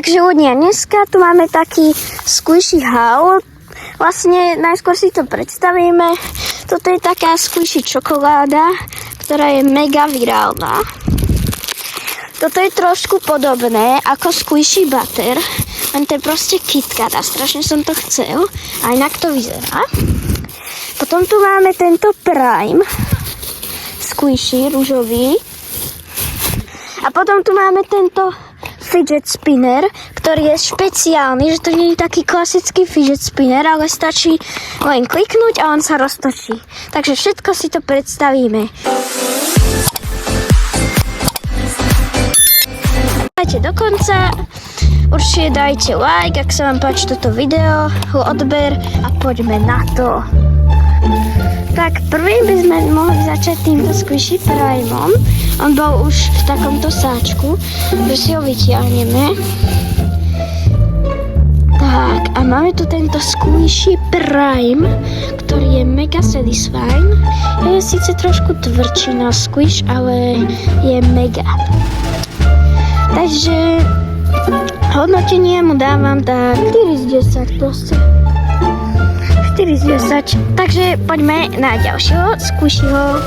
Takže ľudia, dneska tu máme taký squishy haul. Vlastne najskôr si to predstavíme. Toto je taká squishy čokoláda, ktorá je mega virálna. Toto je trošku podobné ako squishy butter, len to je proste KitKat a strašne som to chcel. A inak to vyzerá. Potom tu máme tento Prime squishy ružový. A potom tu máme tento fidget spinner, ktorý je špeciálny, že to nie je taký klasický fidget spinner, ale stačí len kliknúť a on sa roztočí. Takže všetko si to predstavíme. Dajte do konca, určite dajte like, ak sa vám páči toto video, odber a poďme na to. Tak prvý by sme mohli začať týmto squishy Primeom. On bol už v takomto sáčku, že si ho vytiahneme. Tak, a máme tu tento squishy Prime, ktorý je mega satisfying. Je síce trošku tvrdší na squish, ale je mega. Takže hodnotenie mu dávam tak 4 z 10 proste. 4 z 10. Takže poďme na ďalšieho squishyho.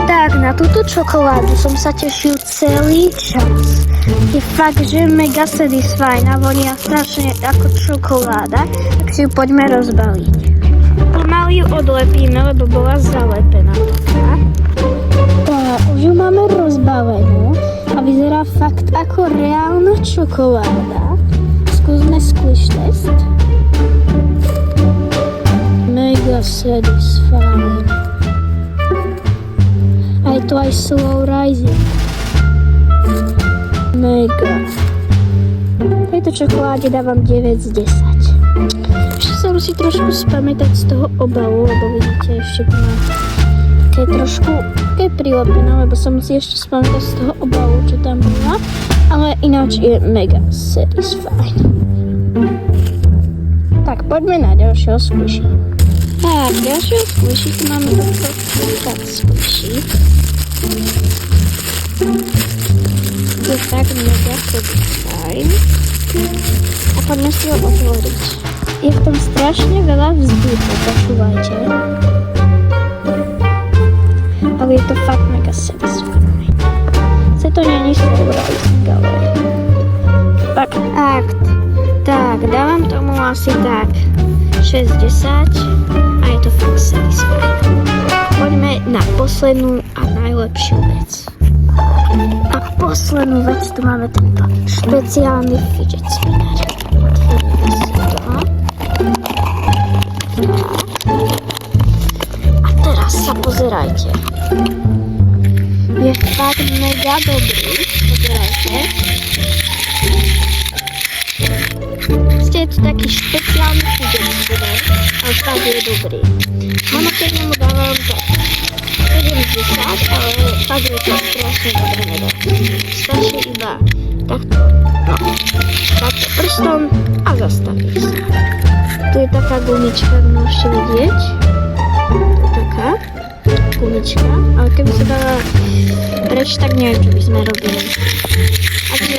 Tak, na túto čokoládu som sa tešil celý čas. Je fakt, že mega satisfying a vonia strašne ako čokoláda, tak si ju poďme rozbaliť. Pomaly ju odlepíme, lebo bola zalepená. Tak, už ju máme rozbalenú a vyzerá fakt ako reálna čokoláda. Skúsme squish test. Mega satisfying. A je to aj slow rising. Mega. Tejto čokoláde dávam 9 z 10. Ešte sa musí trošku spamätať z toho obalu, lebo vidíte, ešte to má také trošku prilepené, lebo sa musí ešte spamätať z toho obalu, čo tam bola. Ale ináč je mega satisfying. Tak, poďme na ďalšieho squishy. Tak, ďalšieho squishy, tu máme toto KitKat squishy. Je tak mega satisfying. A poďme si ho otvoriť. Je v tom strašne veľa vzduchu, počúvajte. Ale je to fakt mega satisfying. Chce to nie je slow rising, ale fakt. Tak, dávam tomu asi tak 60 a je to fakt satisfying. Poďme na poslednú a najlepšiu vec. A poslednú vec, tu máme tento špeciálny fidget spinner. Otvoríme si to. A teraz sa pozerajte. Je fakt mega dobrý. Pozerajte. Je to taký špeciálny fidget spinner, ale fakt je dobrý. Hodnotenie mu dávam za 7 z 10, ale fakt je to strašne dobré mega. Stačí iba takto, takto prstom a zastaví sa. Tu je taká gumička, ak môžete vidieť. Tu je taká gumička, ale keby sa dala preč, tak neviem, čo by sme robili. Takže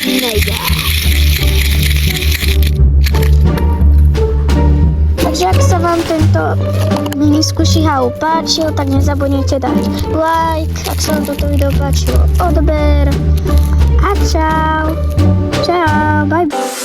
mega. Takže ak sa vám tento mini squishy haul páčil, tak nezabudnite dať like, ak sa vám toto video páčilo, odber a čau, bye bye.